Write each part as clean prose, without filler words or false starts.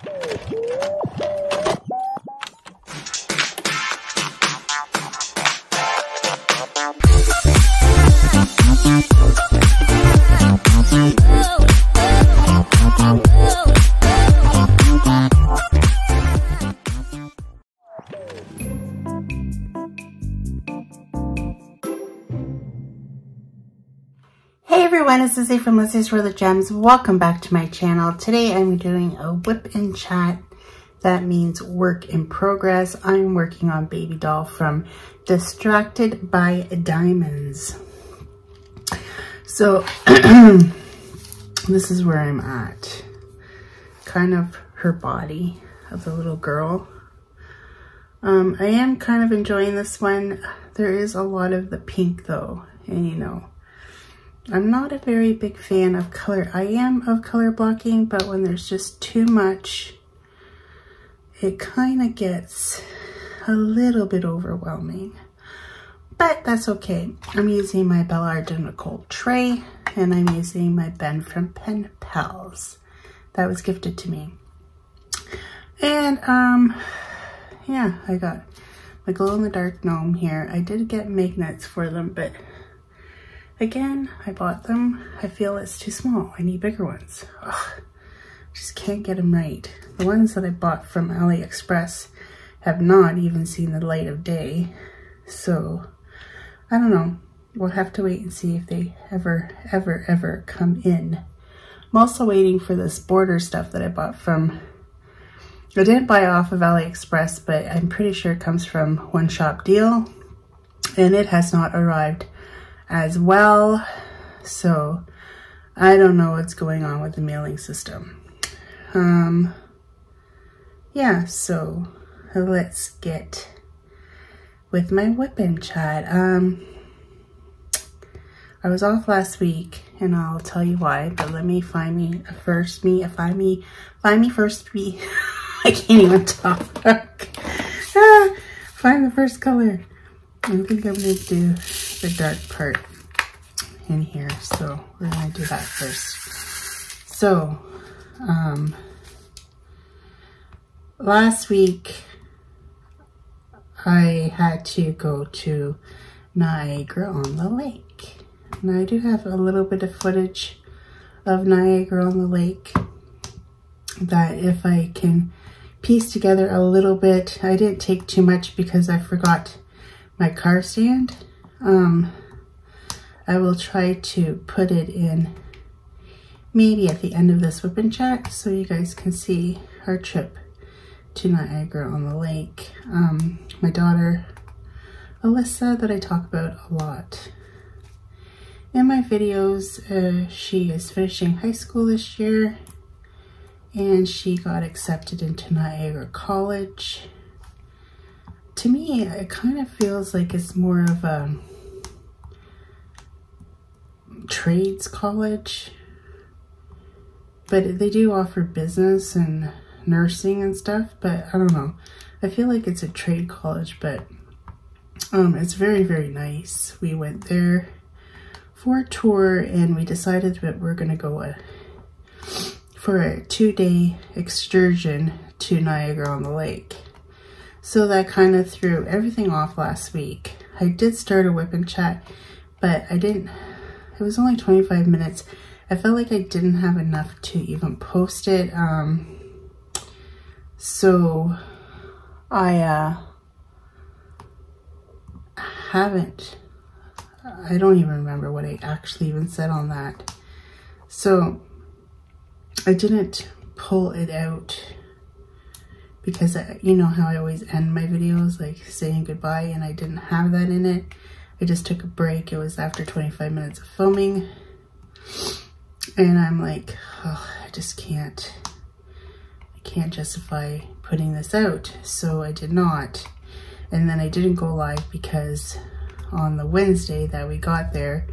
Hey everyone, it's Lizzie from Lizzie's World of Gems. Welcome back to my channel. Today I'm doing a whip and chat. That means work in progress. I'm working on Baby Doll from Distracted by Diamonds. So this is where I'm at. Kind of her body of the little girl. I am kind of enjoying this one. There is a lot of the pink though, and you know, I'm not a very big fan of color. I am of color blocking, but when there's just too much, it kind of gets a little bit overwhelming. But that's okay. I'm using my Bella Art tray, and I'm using my Ben from Pen Pals. That was gifted to me. And yeah, I got my glow-in-the-dark gnome here. I did get magnets for them, but again, I bought them. I feel it's too small. I need bigger ones. Ugh, just can't get them right. The ones that I bought from AliExpress have not even seen the light of day. So, I don't know. We'll have to wait and see if they ever come in. I'm also waiting for this border stuff that I bought from, I didn't buy it off of AliExpress, but I'm pretty sure it comes from One Shop Deal. And it has not arrived as well, so I don't know what's going on with the mailing system. Yeah, so let's get with my whip and chat. I was off last week, and I'll tell you why, but let me find me first me. I can't even talk. Find the first color. I think I'm going to do the dark part in here, so we're going to do that first. So last week I had to go to Niagara on the Lake. Now I do have a little bit of footage of Niagara on the Lake that if I can piece together a little bit. I didn't take too much because I forgot my car stand. I will try to put it in maybe at the end of this whip and chat so you guys can see our trip to Niagara on the Lake. My daughter Alyssa, that I talk about a lot in my videos, she is finishing high school this year and she got accepted into Niagara College. To me, it kind of feels like it's more of a trades college, but they do offer business and nursing and stuff, but I don't know. I feel like it's a trade college, but it's very, very nice. We went there for a tour and we decided that we're going to go for a 2-day excursion to Niagara on the Lake. So that kind of threw everything off last week. I did start a whip and chat, but I didn't, it was only 25 minutes. I felt like I didn't have enough to even post it. So I don't even remember what I actually even said on that. So I didn't pull it out because you know how I always end my videos like saying goodbye, and I didn't have that in it. I just took a break. It was after 25 minutes of filming and I'm like, oh, I just can't, I can't justify putting this out. So I did not. And then I didn't go live because on the Wednesday that we got there,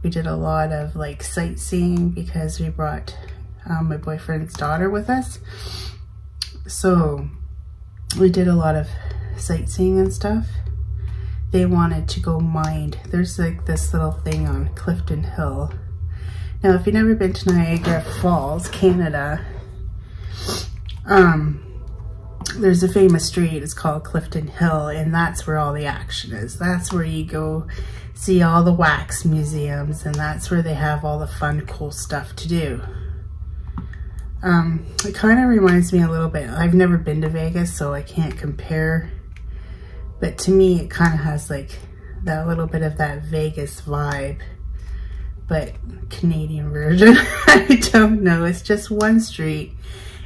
we did a lot of like sightseeing because we brought my boyfriend's daughter with us. So we did a lot of sightseeing and stuff. They wanted to go mine. There's like this little thing on Clifton Hill. Now, if you've never been to Niagara Falls, Canada, there's a famous street, it's called Clifton Hill, and that's where all the action is. That's where you go see all the wax museums, and that's where they have all the fun, cool stuff to do. It kind of reminds me a little bit, I've never been to Vegas, so I can't compare, but to me it kind of has like that little bit of that Vegas vibe, but Canadian version. I don't know, it's just one street.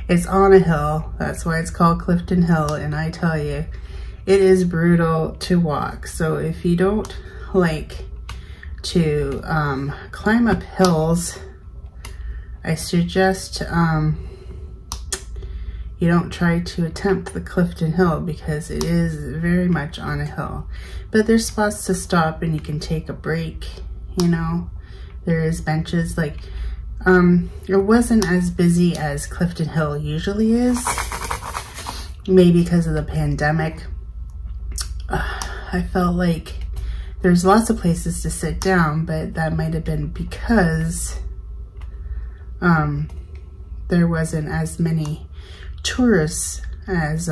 It's on a hill, that's why it's called Clifton Hill, and I tell you, it is brutal to walk. So if you don't like to climb up hills, I suggest you don't try to attempt the Clifton Hill, because it is very much on a hill. But there's spots to stop and you can take a break, you know. There is benches, like, it wasn't as busy as Clifton Hill usually is, maybe because of the pandemic. I felt like there's lots of places to sit down, but that might have been because there wasn't as many tourists as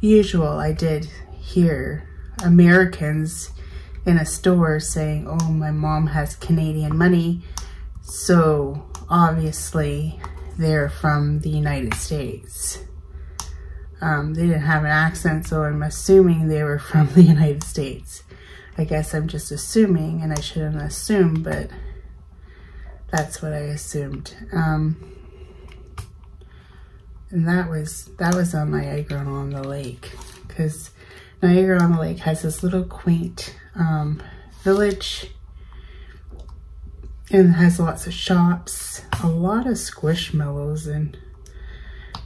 usual. I did hear Americans in a store saying, oh, my mom has Canadian money, so obviously they're from the United States. They didn't have an accent, so I'm assuming they were from the United States. I guess I'm just assuming, and I shouldn't assume, but that's what I assumed. And that was on Niagara-on-the-Lake, because Niagara-on-the-Lake has this little quaint village, and has lots of shops, a lot of squishmallows in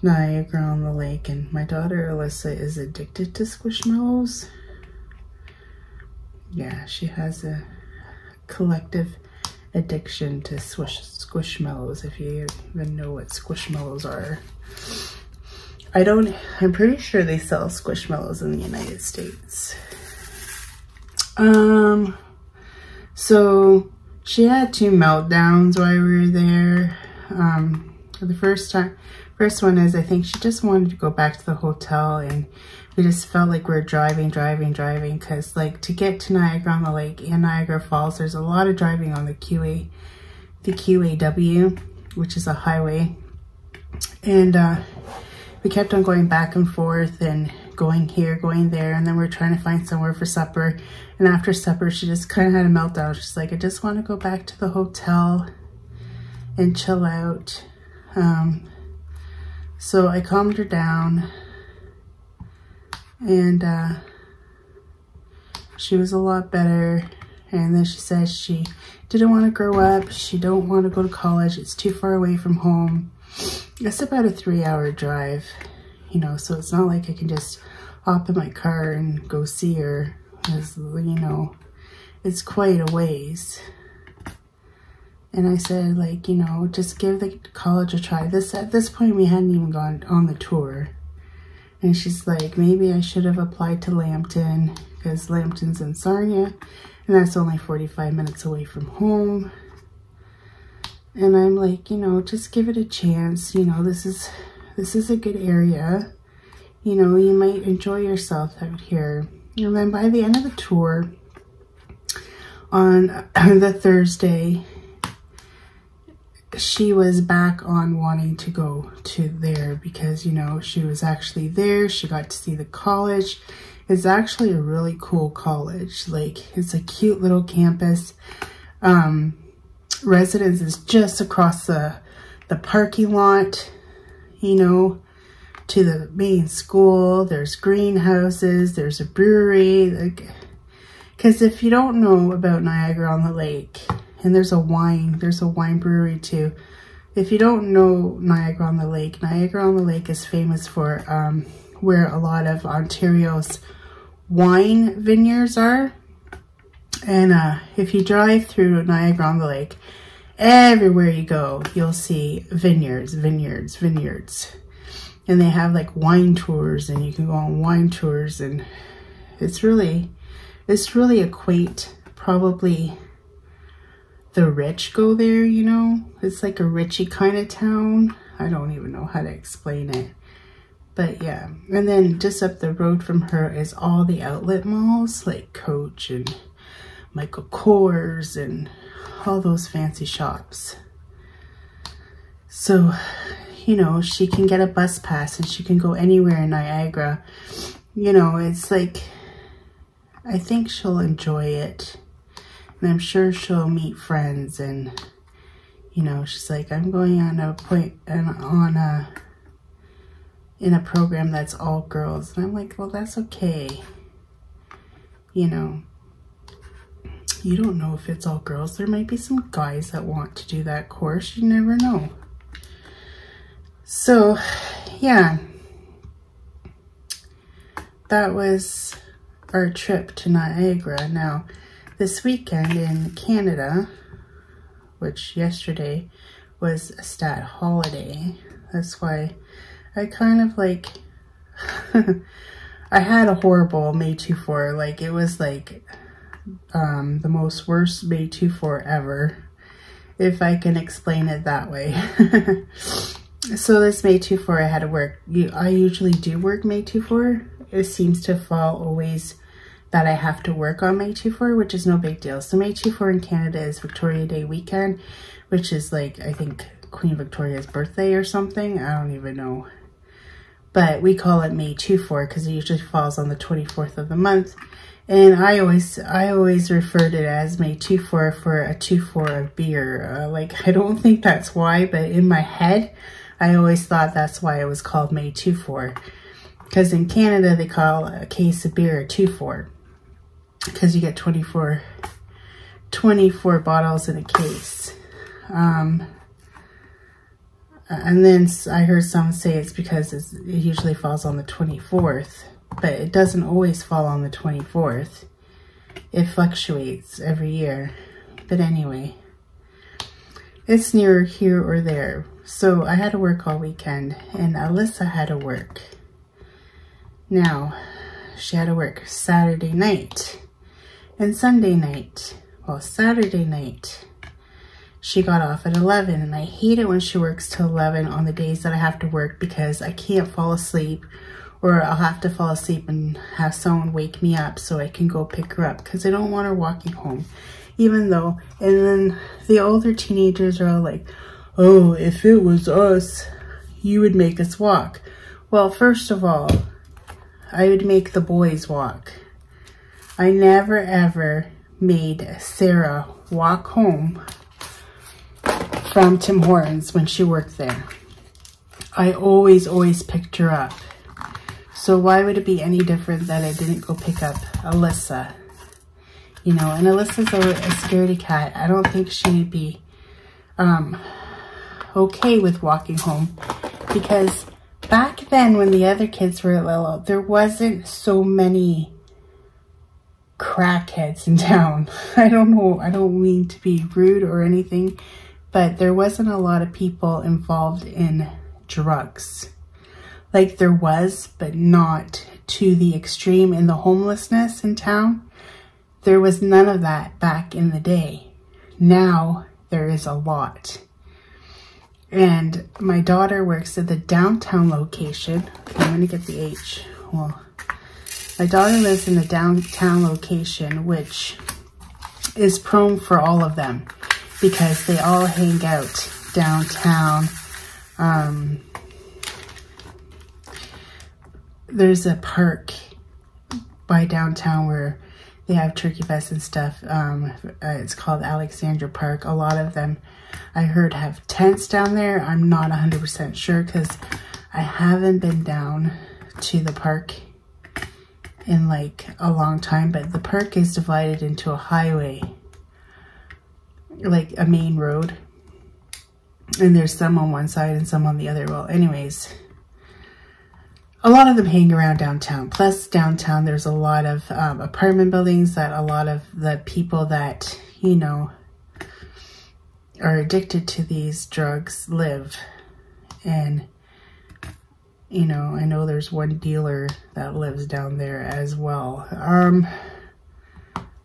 Niagara-on-the-Lake, and my daughter Alyssa is addicted to squishmallows. Yeah, she has a collective addiction to squishmallows, if you even know what squishmallows are. I'm pretty sure they sell squishmallows in the United States. So she had 2 meltdowns while we were there. The first one is, I think she just wanted to go back to the hotel, and we just felt like we're driving, because like to get to Niagara-on-the-Lake and Niagara Falls, there's a lot of driving on the QAW, which is a highway. And we kept on going back and forth and going here, going there, and then we're trying to find somewhere for supper. And after supper, she just kind of had a meltdown. She's like, I just want to go back to the hotel and chill out. So I calmed her down, and she was a lot better. And then she says she didn't want to grow up. She don't want to go to college. It's too far away from home. It's about a 3-hour drive, you know, so it's not like I can just hop in my car and go see her, as, you know, it's quite a ways. And I said, like, you know, just give the college a try. At this point, we hadn't even gone on the tour. And she's like, maybe I should have applied to Lambton, because Lambton's in Sarnia, and that's only 45 minutes away from home. And I'm like, you know, just give it a chance. You know, this is a good area. You know, you might enjoy yourself out here. And then by the end of the tour, on the Thursday, she was back on wanting to go to there, because, you know, she was actually there. She got to see the college. It's actually a really cool college. Like, it's a cute little campus. Residence is just across the parking lot, you know, to the main school. There's greenhouses, there's a brewery, like, because if you don't know about Niagara-on-the-Lake, and there's a wine brewery too. If you don't know Niagara-on-the-Lake is famous for where a lot of Ontario's wine vineyards are. And if you drive through Niagara-on-the-Lake, everywhere you go, you'll see vineyards. And they have like wine tours, and you can go on wine tours, and it's really a quaint, probably the rich go there, you know. It's like a richy kind of town. I don't even know how to explain it. But yeah, and then just up the road from her is all the outlet malls, like Coach and Michael Kors and all those fancy shops. So, you know, she can get a bus pass and she can go anywhere in Niagara. You know, it's like, I think she'll enjoy it. And I'm sure she'll meet friends and, you know, she's like, I'm going on in a program that's all girls. And I'm like, well, that's okay. You know, you don't know if it's all girls. There might be some guys that want to do that course. You never know. So, yeah. That was our trip to Niagara. Now, this weekend in Canada, which yesterday was a stat holiday. That's why I kind of like, I had a horrible May 24. Like, it was like the most worst May 24 ever, if I can explain it that way. So this May 24, I had to work. I usually do work May 24. It seems to fall always that I have to work on May 24, which is no big deal. So May 24 in Canada is Victoria Day weekend, which is like, I think, Queen Victoria's birthday or something. I don't even know. But we call it May 24 because it usually falls on the 24th of the month. And I always referred it as May 24 for a 24 of beer. Like, I don't think that's why, but in my head, I always thought that's why it was called May 24. Because in Canada, they call a case of beer a 24. Because you get 24 bottles in a case. And then I heard some say it's because it usually falls on the 24th. But it doesn't always fall on the 24th. It fluctuates every year. But anyway, it's near here or there. So I had to work all weekend, and Alyssa had to work. Now, she had to work Saturday night and Sunday night. Well, Saturday night, she got off at 11, and I hate it when she works till 11 on the days that I have to work because I can't fall asleep, or I'll have to fall asleep and have someone wake me up so I can go pick her up because I don't want her walking home. Even though, and then the older teenagers are all like, oh, if it was us, you would make us walk. Well, first of all, I would make the boys walk. I never ever made Sarah walk home from Tim Hortons when she worked there. I always picked her up. So why would it be any different that I didn't go pick up Alyssa? You know, and Alyssa's a scaredy cat. I don't think she'd be okay with walking home, because back then when the other kids were little, there wasn't so many crackheads in town. I don't know, I don't mean to be rude or anything, but there wasn't a lot of people involved in drugs. Like, there was, but not to the extreme in the homelessness in town. There was none of that back in the day. Now there is a lot. And my daughter works at the downtown location. Okay, I'm going to get the H. Well, my daughter lives in the downtown location, which is prone for all of them because they all hang out downtown. There's a park by downtown where they have turkey fest and stuff. It's called Alexandra Park. A lot of them, I heard, have tents down there. I'm not 100% sure because I haven't been down to the park in like a long time. But the park is divided into a highway, like a main road. And there's some on one side and some on the other. Well, anyways, a lot of them hang around downtown. Plus, downtown, there's a lot of apartment buildings that a lot of the people that, you know, are addicted to these drugs live. And, you know, I know there's one dealer that lives down there as well.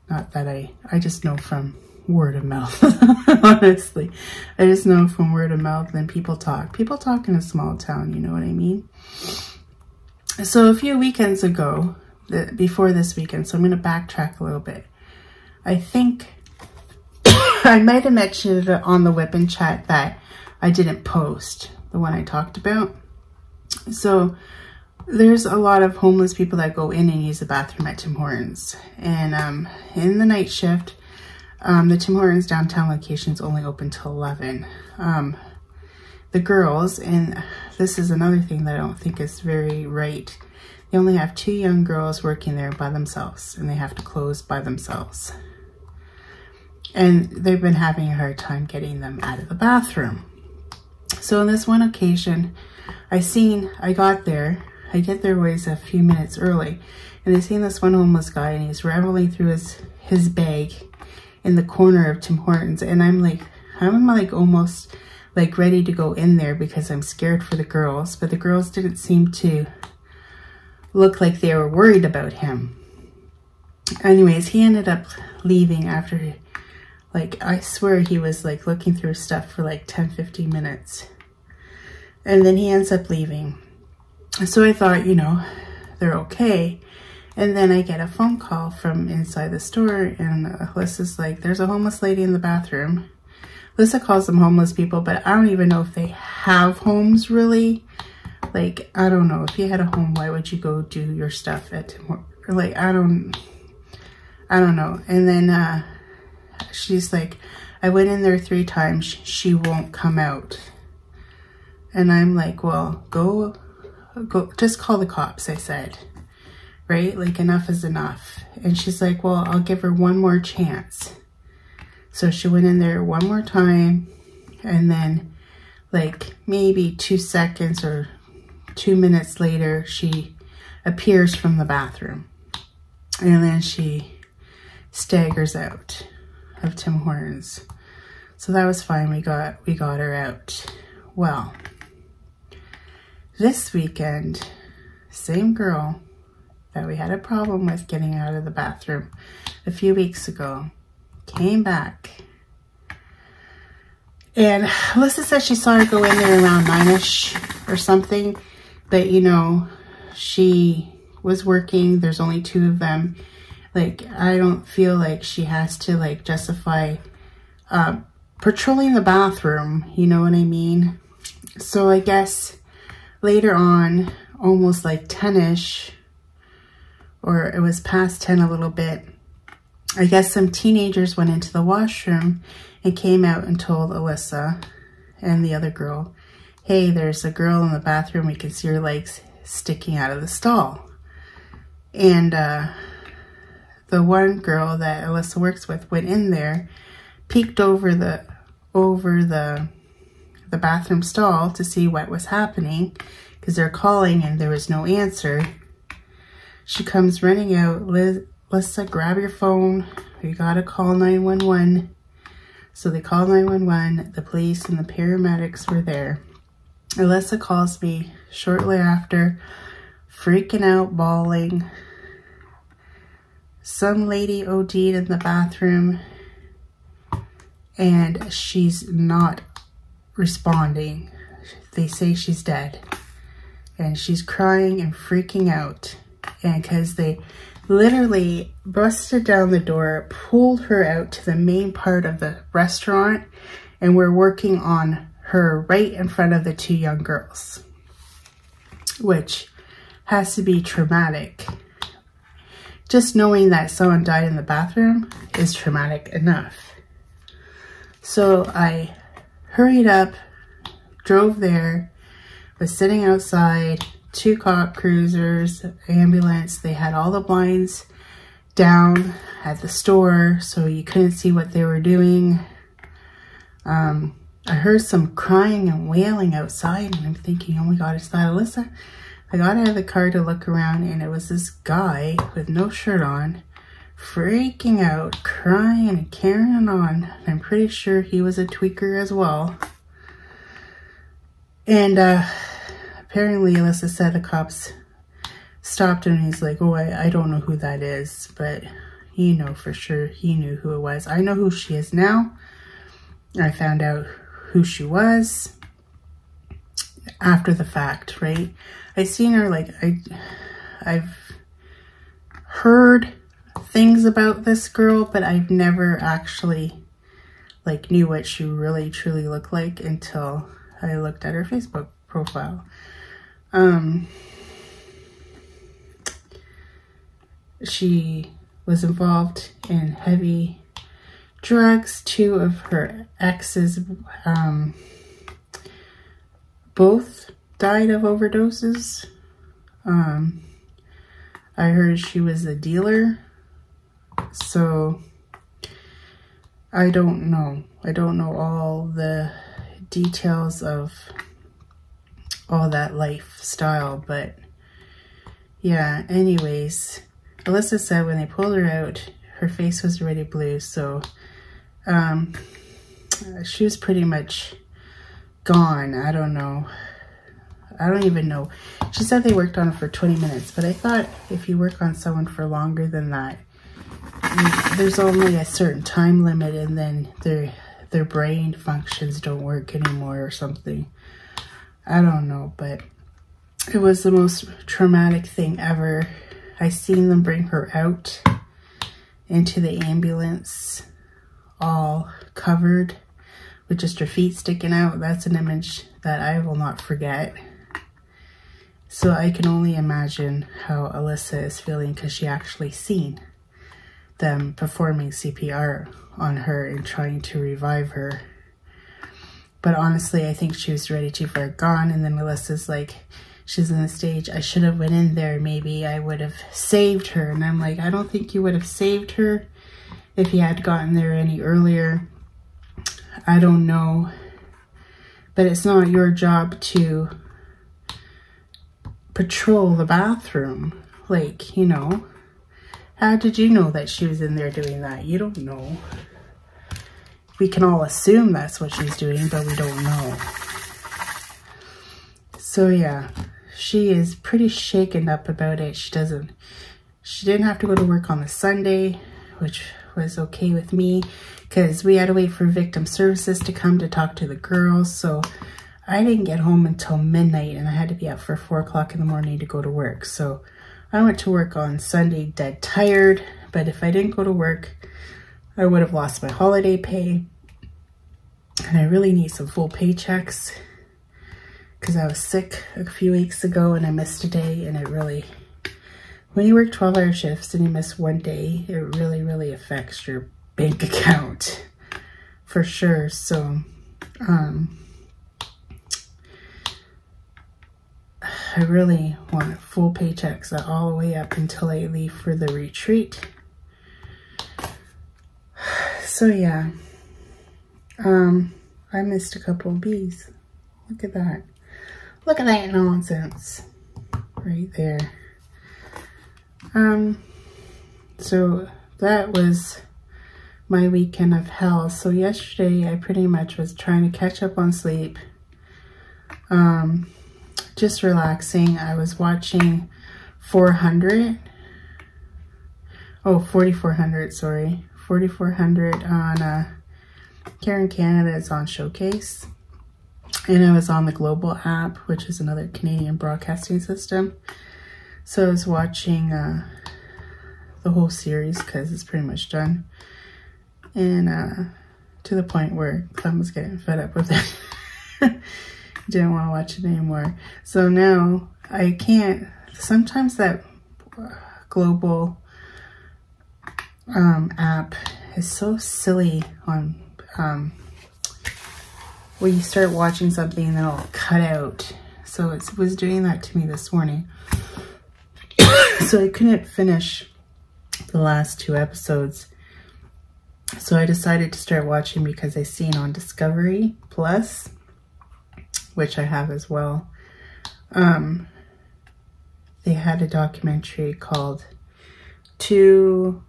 Not that I just know from, word of mouth, honestly. I just know from word of mouth, and people talk. People talk in a small town, you know what I mean? So a few weekends ago, before this weekend, so I'm going to backtrack a little bit. I think I might have mentioned it on the Wip&Chat that I didn't post, the one I talked about. So there's a lot of homeless people that go in and use the bathroom at Tim Hortons. And in the night shift, the Tim Hortons downtown location is only open till 11. The girls, and this is another thing that I don't think is very right, they only have 2 young girls working there by themselves, and they have to close by themselves. And they've been having a hard time getting them out of the bathroom. So on this one occasion, I get there always a few minutes early, and I seen this one homeless guy, and he's rattling through his bag in the corner of Tim Hortons, and I'm like almost like ready to go in there because I'm scared for the girls, but the girls didn't seem to look like they were worried about him. Anyways, he ended up leaving after, like, I swear he was like looking through stuff for like 10-15 minutes, and then he ends up leaving. So I thought, you know, they're okay. And then I get a phone call from inside the store, and Alyssa's like, there's a homeless lady in the bathroom. Alyssa calls them homeless people, but I don't even know if they have homes, really. Like, I don't know. If you had a home, why would you go do your stuff at Tim Hortons? Like, I don't know. And then she's like, I went in there 3 times. She won't come out. And I'm like, well, go, just call the cops, I said. Right? Like, enough is enough. And she's like, well, I'll give her one more chance. So she went in there one more time, and then like maybe 2 seconds or 2 minutes later, she appears from the bathroom, and then she staggers out of Tim Hortons. So that was fine. We got her out. Well, this weekend, same girl that we had a problem with getting out of the bathroom a few weeks ago came back, and Alyssa said she saw her go in there around 9ish or something, but you know, she was working. There's only 2 of them. Like, I don't feel like she has to like justify patrolling the bathroom, you know what I mean? So I guess later on, almost like 10ish, or it was past 10 a little bit, I guess some teenagers went into the washroom and came out and told Alyssa and the other girl, hey, there's a girl in the bathroom. We can see her legs sticking out of the stall. And the one girl that Alyssa works with went in there, peeked over the bathroom stall to see what was happening, because they're calling and there was no answer. She comes running out. Alyssa, grab your phone. We gotta call 911. So they called 911. The police and the paramedics were there. Alyssa calls me shortly after, freaking out, bawling. Some lady OD'd in the bathroom, and she's not responding. They say she's dead, and she's crying and freaking out, and because they literally busted down the door, pulled her out to the main part of the restaurant, and we're working on her right in front of the 2 young girls, which has to be traumatic. Just knowing that someone died in the bathroom is traumatic enough. So I hurried up, drove there, was sitting outside, 2 cop cruisers, ambulance. They had all the blinds down at the store, so you couldn't see what they were doing. I heard some crying and wailing outside, and I'm thinking, oh my God, is that Alyssa? I got out of the car to look around, and it was this guy with no shirt on, freaking out, crying and carrying on. I'm pretty sure he was a tweaker as well. And apparently Alyssa said the cops stopped him, and he's like, oh, I don't know who that is, but you know for sure he knew who it was. I know who she is now. I found out who she was after the fact, right? I seen her, like, I've heard things about this girl, but I've never actually, like, knew what she really truly looked like until I looked at her Facebook profile. She was involved in heavy drugs. 2 of her exes, both died of overdoses. I heard she was a dealer. So I don't know. I don't know all the details of all that lifestyle, but yeah, anyways, Alyssa said when they pulled her out, her face was already blue, so she was pretty much gone. I don't know. I don't even know. She said they worked on it for 20 minutes, but I thought if you work on someone for longer than that, there's only a certain time limit, and then their brain functions don't work anymore or something. I don't know, but it was the most traumatic thing ever. I seen them bring her out into the ambulance, all covered with just her feet sticking out. That's an image that I will not forget. So I can only imagine how Alyssa is feeling, because she actually seen them performing CPR on her and trying to revive her. But honestly, I think she was ready too far gone. And then Alyssa's like, she's in the stage, I should have went in there. Maybe I would have saved her. And I'm like, I don't think you would have saved her if you had gotten there any earlier. I don't know. But it's not your job to patrol the bathroom. Like, you know, how did you know that she was in there doing that? You don't know. We can all assume that's what she's doing, but we don't know. So yeah, she is pretty shaken up about it. She didn't have to go to work on the Sunday, which was okay with me, because we had to wait for victim services to come to talk to the girls. So I didn't get home until midnight, and I had to be up for 4 o'clock in the morning to go to work. So I went to work on Sunday dead tired, but if I didn't go to work, I would have lost my holiday pay. And I really need some full paychecks, because I was sick a few weeks ago and I missed a day, and it really, when you work 12-hour shifts and you miss one day, it really, really affects your bank account for sure. So, I really want full paychecks all the way up until I leave for the retreat. So yeah, I missed a couple of bees. Look at that. Look at that nonsense right there. So that was my weekend of hell. So yesterday I pretty much was trying to catch up on sleep. Just relaxing. I was watching 4400, sorry. 4400 on here in Canada. It's on Showcase. And I was on the Global app, which is another Canadian broadcasting system. So I was watching the whole series, because it's pretty much done. And to the point where Clem was getting fed up with it. Didn't want to watch it anymore. So now I can't. Sometimes that Global app is so silly on when you start watching something and then it'll cut out. So it was doing that to me this morning. So I couldn't finish the last 2 episodes. So I decided to start watching, because I seen on Discovery Plus, which I have as well, they had a documentary called 2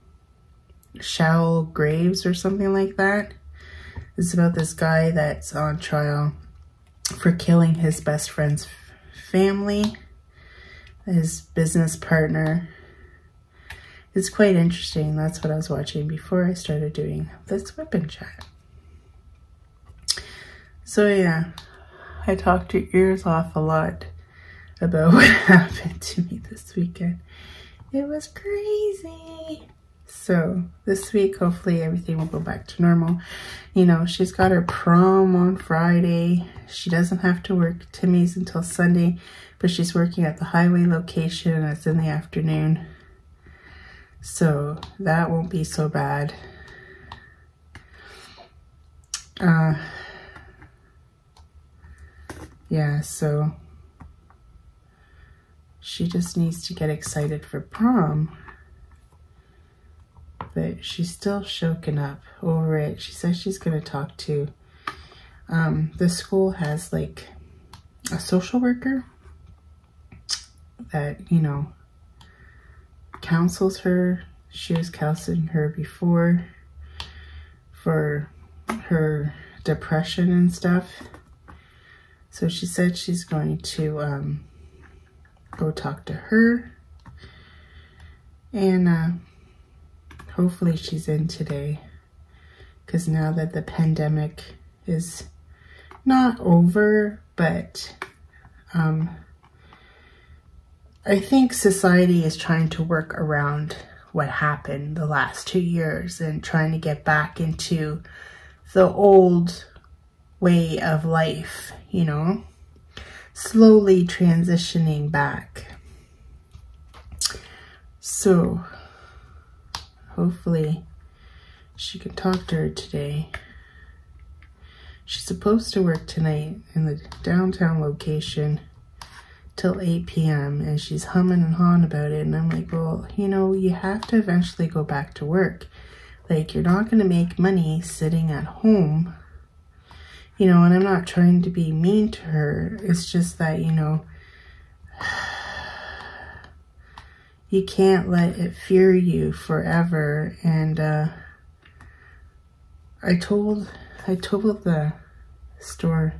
Shallow Graves or something like that. It's about this guy that's on trial for killing his best friend's family, his business partner, it's quite interesting. That's what I was watching before I started doing this Wip&Chat. So yeah, I talked your ears off a lot about what happened to me this weekend. It was crazy. So this week, hopefully everything will go back to normal. You know, she's got her prom on Friday. She doesn't have to work Timmy's until Sunday, but she's working at the highway location and it's in the afternoon. So that won't be so bad. Yeah, so she just needs to get excited for prom. But she's still shoken up over it. She says she's going to talk to, the school has like a social worker that, you know, counsels her. She was counseling her before for her depression and stuff. So she said she's going to go talk to her. And hopefully she's in today, because now that the pandemic is not over, but I think society is trying to work around what happened the last 2 years and trying to get back into the old way of life, you know, slowly transitioning back. So hopefully she can talk to her today. She's supposed to work tonight in the downtown location till 8 p.m. and she's humming and hawing about it. And I'm like, well, you know, you have to eventually go back to work. Like, you're not going to make money sitting at home. You know, and I'm not trying to be mean to her. It's just that, you know, you can't let it fear you forever. And I told the store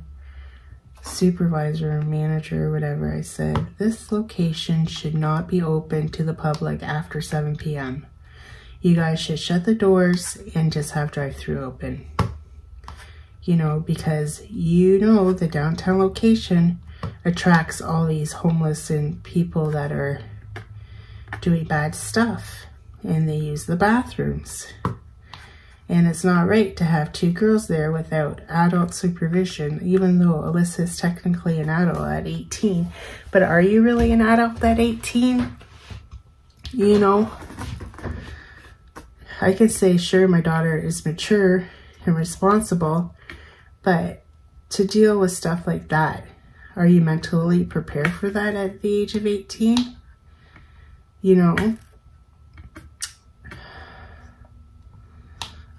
supervisor or manager or whatever, I said, this location should not be open to the public after 7 p.m. You guys should shut the doors and just have drive-through open. You know, because you know the downtown location attracts all these homeless and people that are doing bad stuff, and they use the bathrooms. And it's not right to have 2 girls there without adult supervision, even though Alyssa is technically an adult at 18. But are you really an adult at 18? You know, I could say, sure, my daughter is mature and responsible, but to deal with stuff like that, are you mentally prepared for that at the age of 18? You know,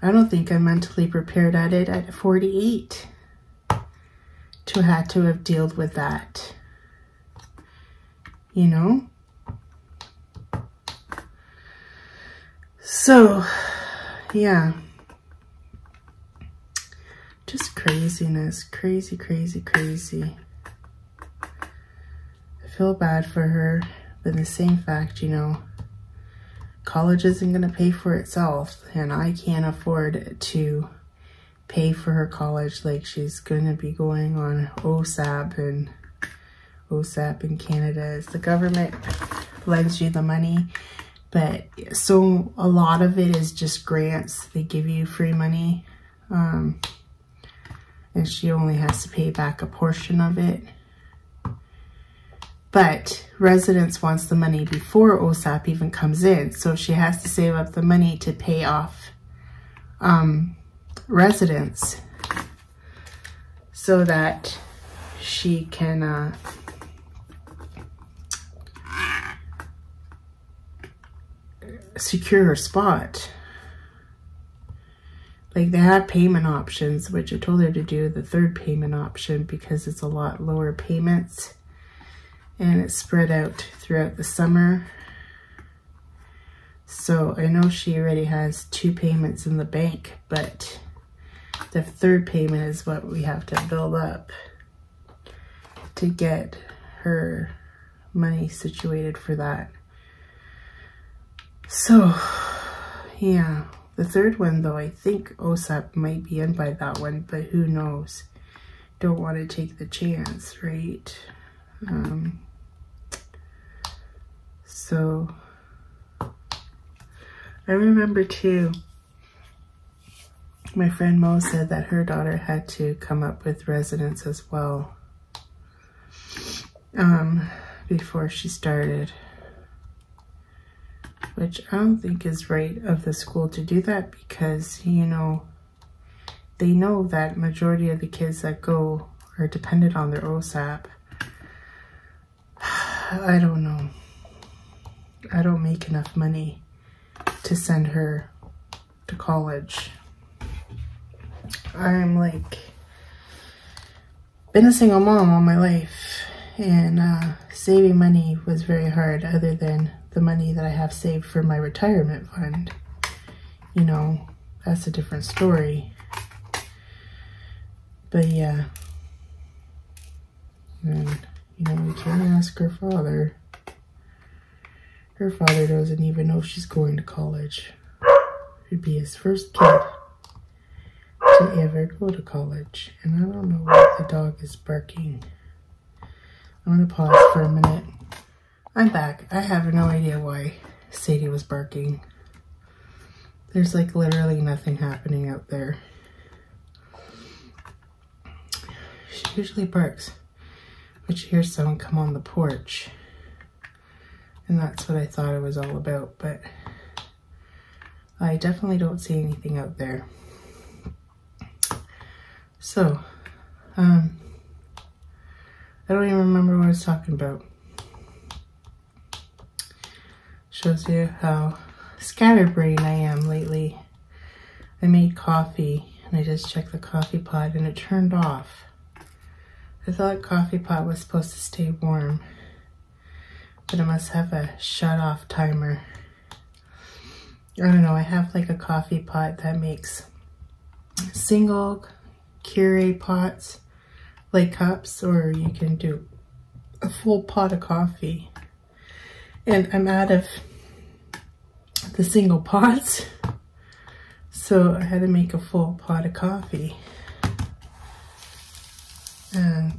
I don't think I'm mentally prepared at it at 48 to have dealt with that, you know? So, yeah. Just craziness. Crazy, crazy, crazy. I feel bad for her, but in the same fact, you know, college isn't going to pay for itself, and I can't afford to pay for her college. Like, she's going to be going on OSAP, and OSAP in Canada is the government lends you the money, but so a lot of it is just grants. They give you free money, and she only has to pay back a portion of it. But residence wants the money before OSAP even comes in. So she has to save up the money to pay off residence so that she can secure her spot. Like, they have payment options, which I told her to do the 3rd payment option because it's a lot lower payments. And it's spread out throughout the summer. So I know she already has 2 payments in the bank, but the 3rd payment is what we have to build up to get her money situated for that. So, yeah. The third one, though, I think OSAP might be in by that one, but who knows? Don't want to take the chance, right? So, I remember too, my friend Mo said that her daughter had to come up with residence as well before she started, which I don't think is right of the school to do that, because, you know, they know that majority of the kids that go are dependent on their OSAP. I don't know. I don't make enough money to send her to college. I'm like, been a single mom all my life, and saving money was very hard, other than the money that I have saved for my retirement fund. You know, that's a different story. But yeah, and you know, we can't ask her father. Her father doesn't even know she's going to college. It'd be his first kid to ever go to college. And I don't know why the dog is barking. I'm gonna pause for a minute. I'm back. I have no idea why Sadie was barking. There's like literally nothing happening out there. She usually barks, but she hears someone come on the porch. And that's what I thought it was all about, but I definitely don't see anything out there. So, I don't even remember what I was talking about. Shows you how scatterbrained I am lately. I made coffee and I just checked the coffee pot and it turned off. I thought coffee pot was supposed to stay warm, but it must have a shut off timer. I don't know, I have like a coffee pot that makes single Keurig pots, like cups, or you can do a full pot of coffee. And I'm out of the single pots, so I had to make a full pot of coffee. And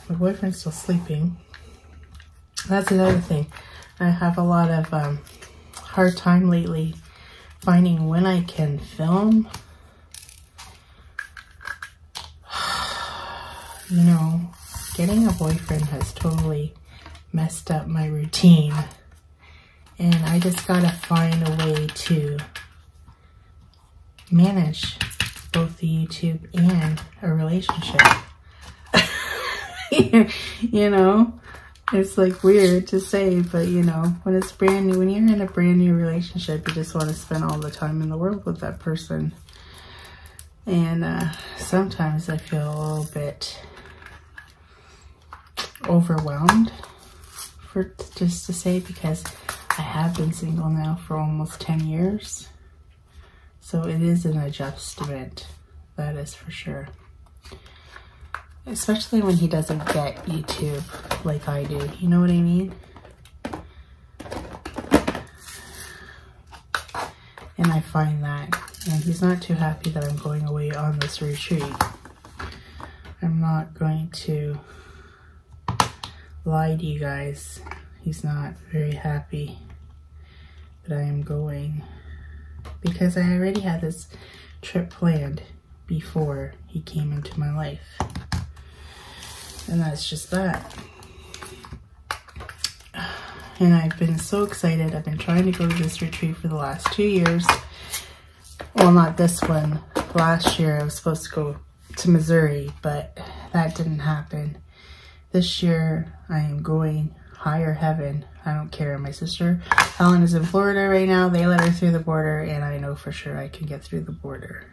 my boyfriend's still sleeping. That's another thing. I have a lot of hard time lately finding when I can film. You know, getting a boyfriend has totally messed up my routine. And I just gotta find a way to manage both the YouTube and a relationship. You know, it's like weird to say, but you know, when it's brand new, when you're in a brand new relationship, you just want to spend all the time in the world with that person. And sometimes I feel a little bit overwhelmed, for just to say, because I have been single now for almost 10 years. So it is an adjustment, that is for sure. Especially when he doesn't get YouTube like I do. You know what I mean? And I find that. And he's not too happy that I'm going away on this retreat. I'm not going to lie to you guys. He's not very happy that I am going. Because I already had this trip planned before he came into my life. And that's just that. And I've been so excited. I've been trying to go to this retreat for the last 2 years. Well, not this one. Last year I was supposed to go to Missouri, but that didn't happen. This year I am going higher heaven. I don't care. My sister Helen is in Florida right now. They let her through the border, and I know for sure I can get through the border.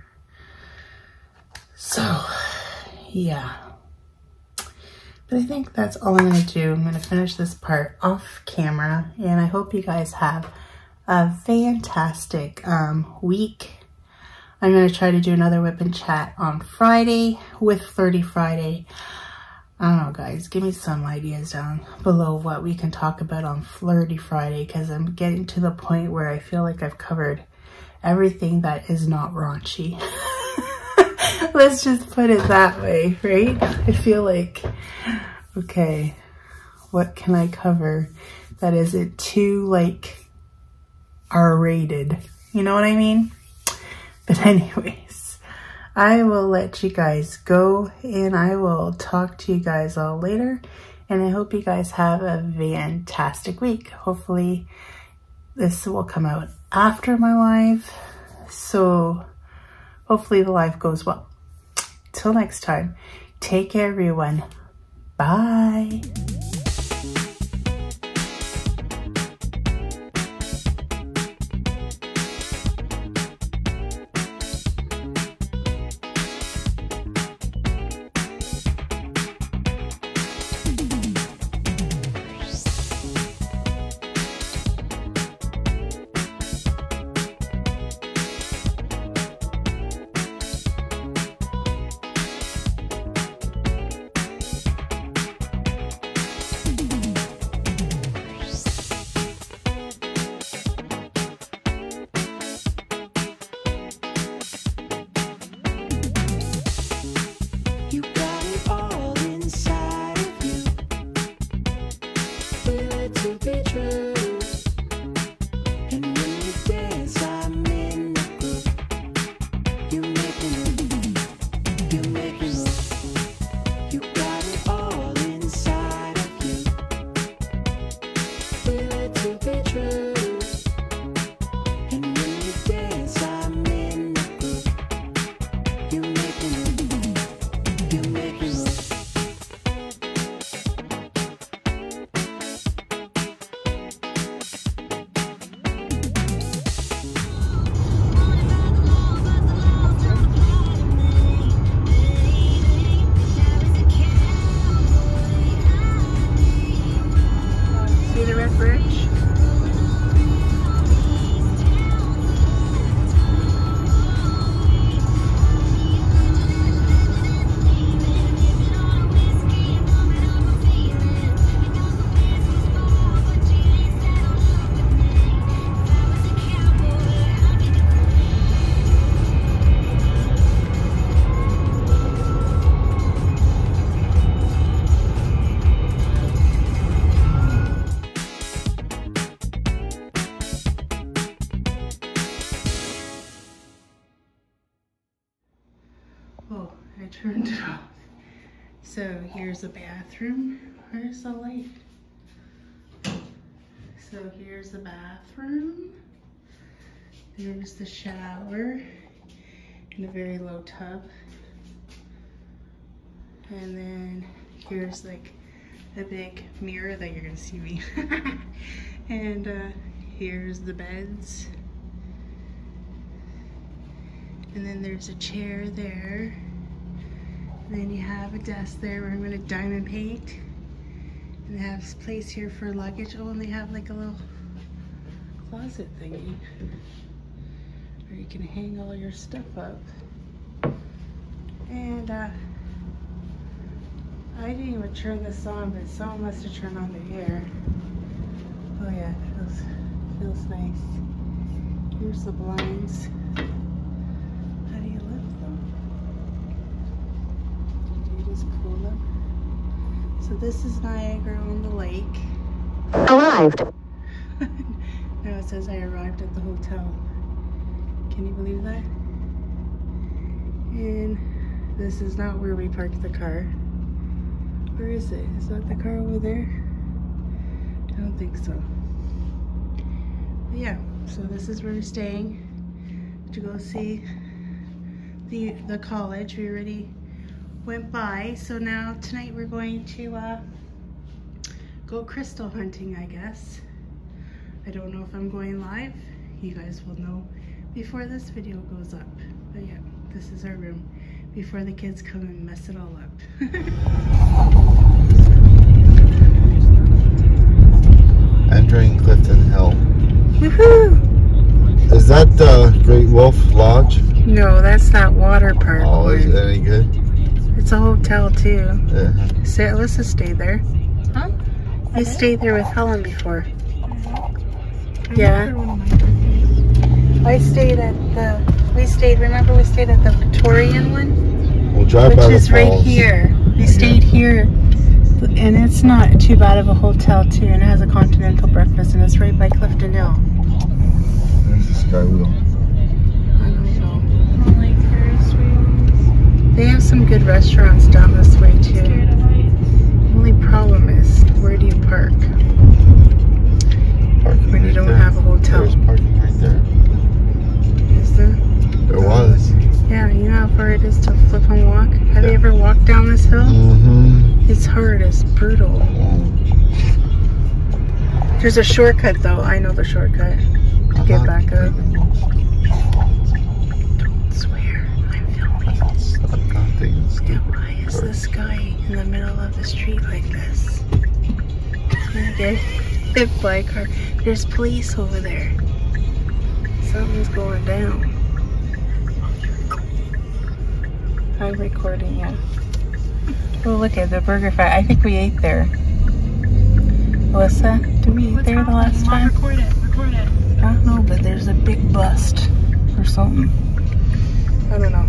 So, yeah. But I think that's all I'm going to do. I'm going to finish this part off camera, and I hope you guys have a fantastic week. I'm going to try to do another Whip and Chat on Friday with Flirty Friday. I don't know, guys. Give me some ideas down below what we can talk about on Flirty Friday, because I'm getting to the point where I feel like I've covered everything that is not raunchy. Let's just put it that way, right? I feel like, okay, what can I cover that isn't too, like, R-rated? You know what I mean? But anyways, I will let you guys go, and I will talk to you guys all later. And I hope you guys have a fantastic week. Hopefully this will come out after my live, so hopefully the live goes well. Till next time, take care, everyone. Bye. Oh, I turned it off. So here's the bathroom. Where's the light? So here's the bathroom. There's the shower in a very low tub. And then here's like a big mirror that you're gonna see me. And here's the beds. And then there's a chair there. And then you have a desk there where I'm gonna diamond paint. And they have this place here for luggage. Oh, and they have like a little closet thingy where you can hang all your stuff up. And I didn't even turn this on, but someone must have turned on the air. Oh yeah, it feels nice. Here's the blinds. How do you lift them? Do you just pull them? So this is Niagara on the lake. Arrived. Now it says I arrived at the hotel. Can you believe that? And this is not where we parked the car. Where is it? Is that the car over there? I don't think so. But yeah, so this is where we're staying to go see the college. We already went by, so now tonight we're going to go crystal hunting, I guess. I don't know if I'm going live. You guys will know before this video goes up. But yeah, this is our room before the kids come and mess it all up. Entering Clifton Hill. Woohoo! Is that the Great Wolf Lodge? No, that's that water park. Oh, is it any good? It's a hotel too. Yeah. Sarah, let's just stay there. Huh? I stayed there with Helen before. Yeah. I stayed at remember we stayed at the Victorian one? We'll drive Which by the is right falls. here. We stayed here. And it's not too bad of a hotel too, and it has a continental breakfast, and it's right by Clifton Hill. There's the sky wheel. I don't know. I don't like Ferris wheels. They have some good restaurants down this way too. Scared of heights. The only problem is, where do you park? Parking When you right don't there. have a hotel. There's parking right there. Is there? There was. Yeah, you know how far it is to flip and walk? Have you ever walked down this hill? Mm-hmm. It's hard, it's brutal. There's a shortcut though, I know the shortcut. To get back up. Don't swear, I'm filming. I'm not thinking stupid. Yeah, why is this guy in the middle of the street like this? Gonna get hit by a car. There's police over there. Something's going down. I'm recording, yeah. Oh, look at the Burger Fat. I think we ate there. Alyssa, did we eat there the last time? Record it. Record it. I don't know, but there's a big bust or something. I don't know.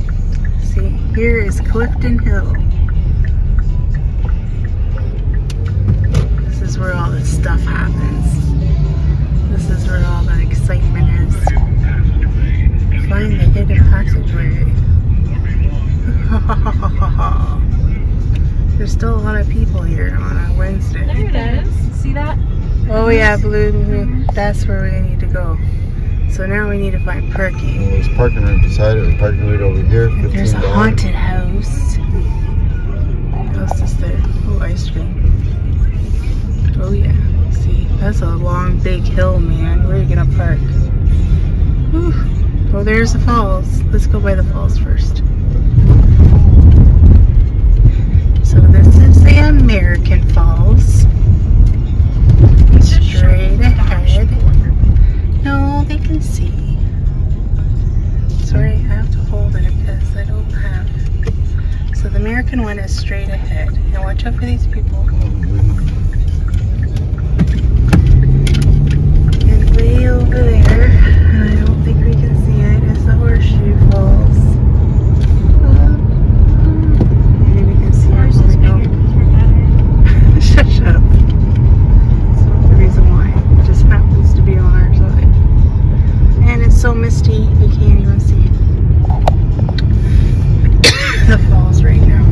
See, here is Clifton Hill. This is where all this stuff happens. This is where all the excitement is. Find the hidden passageway. There's still a lot of people here on a Wednesday. There it is. See that? Oh yeah, blue. That's where we need to go. So now we need to find parking. Well, there's parking right beside it. There's parking right over here. $15. There's a haunted house. What else is there? Oh, ice cream. Oh yeah. See, that's a long, big hill, man. Where are you gonna park? Whew. Oh, there's the falls. Let's go by the falls first. So this is the American Falls. Straight ahead. No, they can see. Sorry, I have to hold it because I don't have. So the American one is straight ahead. And watch out for these people. And way over there, I don't think we can see it, is the Horseshoe Falls. Maybe we can see it when we go. Shut up. That's not the reason why. It just happens to be on our side. And it's so misty, you can't even see the falls right now.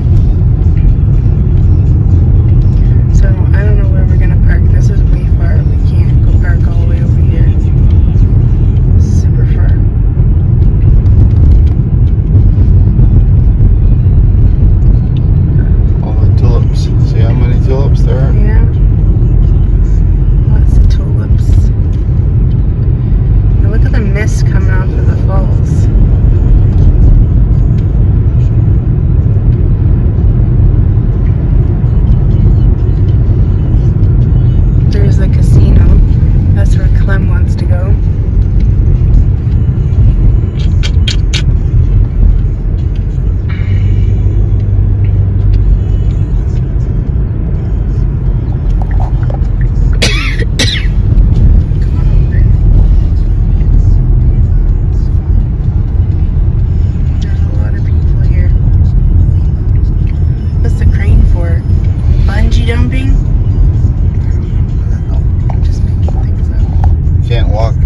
So I don't know where we're gonna park. This is way far. We can't go park all the way over here. It's super far. All the tulips. See how many tulips there are? Yeah. Lots of tulips. And look at the mist coming off of the falls. There's the casino. That's where Clem wants to go. There's a lot of people here. What's the crane for? Bungee jumping? I'm just making things up. Can't walk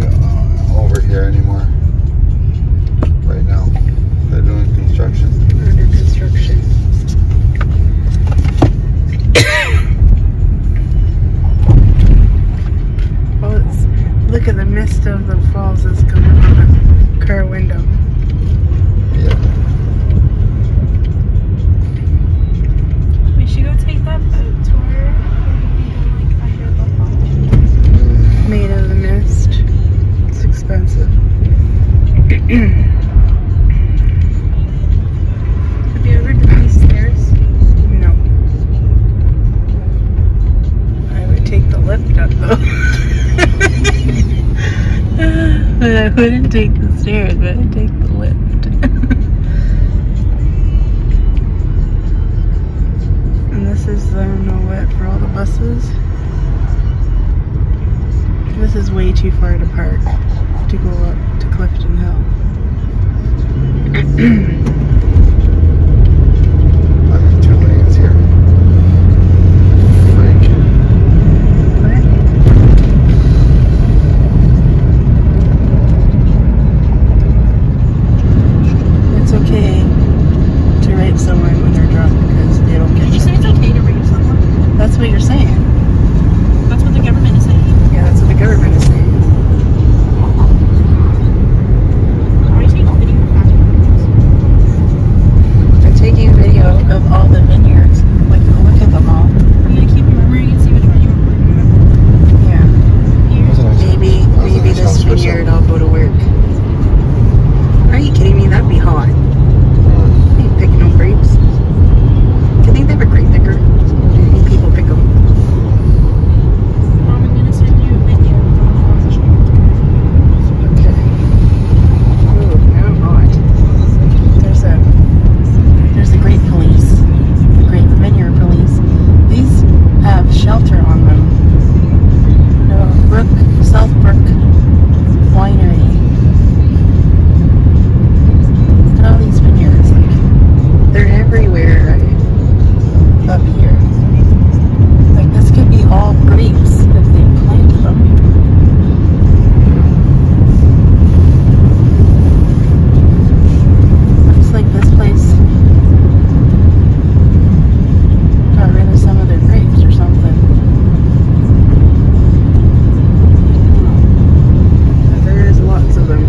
over here anymore. Right now. They're doing construction. Under construction. Oh, look at the mist of the falls is coming from the car window. Yeah. We should go take that boat tour. Like under the falls. Made of the mist. It's expensive. Have you ever done these stairs? No. I would take the lift up though. But I wouldn't take the stairs, but I'd take the lift. I don't know what, for all the buses. This is way too far to park to go up to Clifton Hill. I'm in 2 lanes here. What? It's okay to rape someone when they're drunk because they don't get Did you say it's okay to rape someone? That's what you're saying. That's what the government is saying. Yeah, that's what the government is saying. Are you taking video of fast food? I'm taking a video of all the vineyards. Like, look at them all. I'm gonna keep remembering and see which one you were. Yeah. Here. Maybe this vineyard I'll go to work. Are you kidding me? That'd be hot. I ain't picking no grapes. Do you think they have a grape picker? Or do you think people pick them? Mom, I'm gonna send you a video of the Okay. Ooh, now I'm hot. There's the grape police. The grape vineyard police. These have shelter on them. Southbrook Winery. Look at all these vineyards. Like, they're everywhere right up here. Like, this could be all grapes if they planted them. Looks like this place got rid of some of their grapes or something. There's lots of them.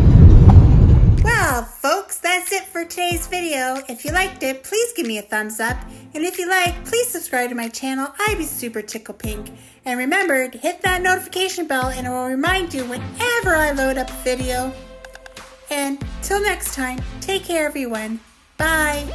Well, folks, that's it for today's video. If you liked it, please give me a thumbs up. And if you like, please subscribe to my channel. I'd be super tickle pink. And remember to hit that notification bell and it will remind you whenever I load up a video. And till next time, take care everyone. Bye.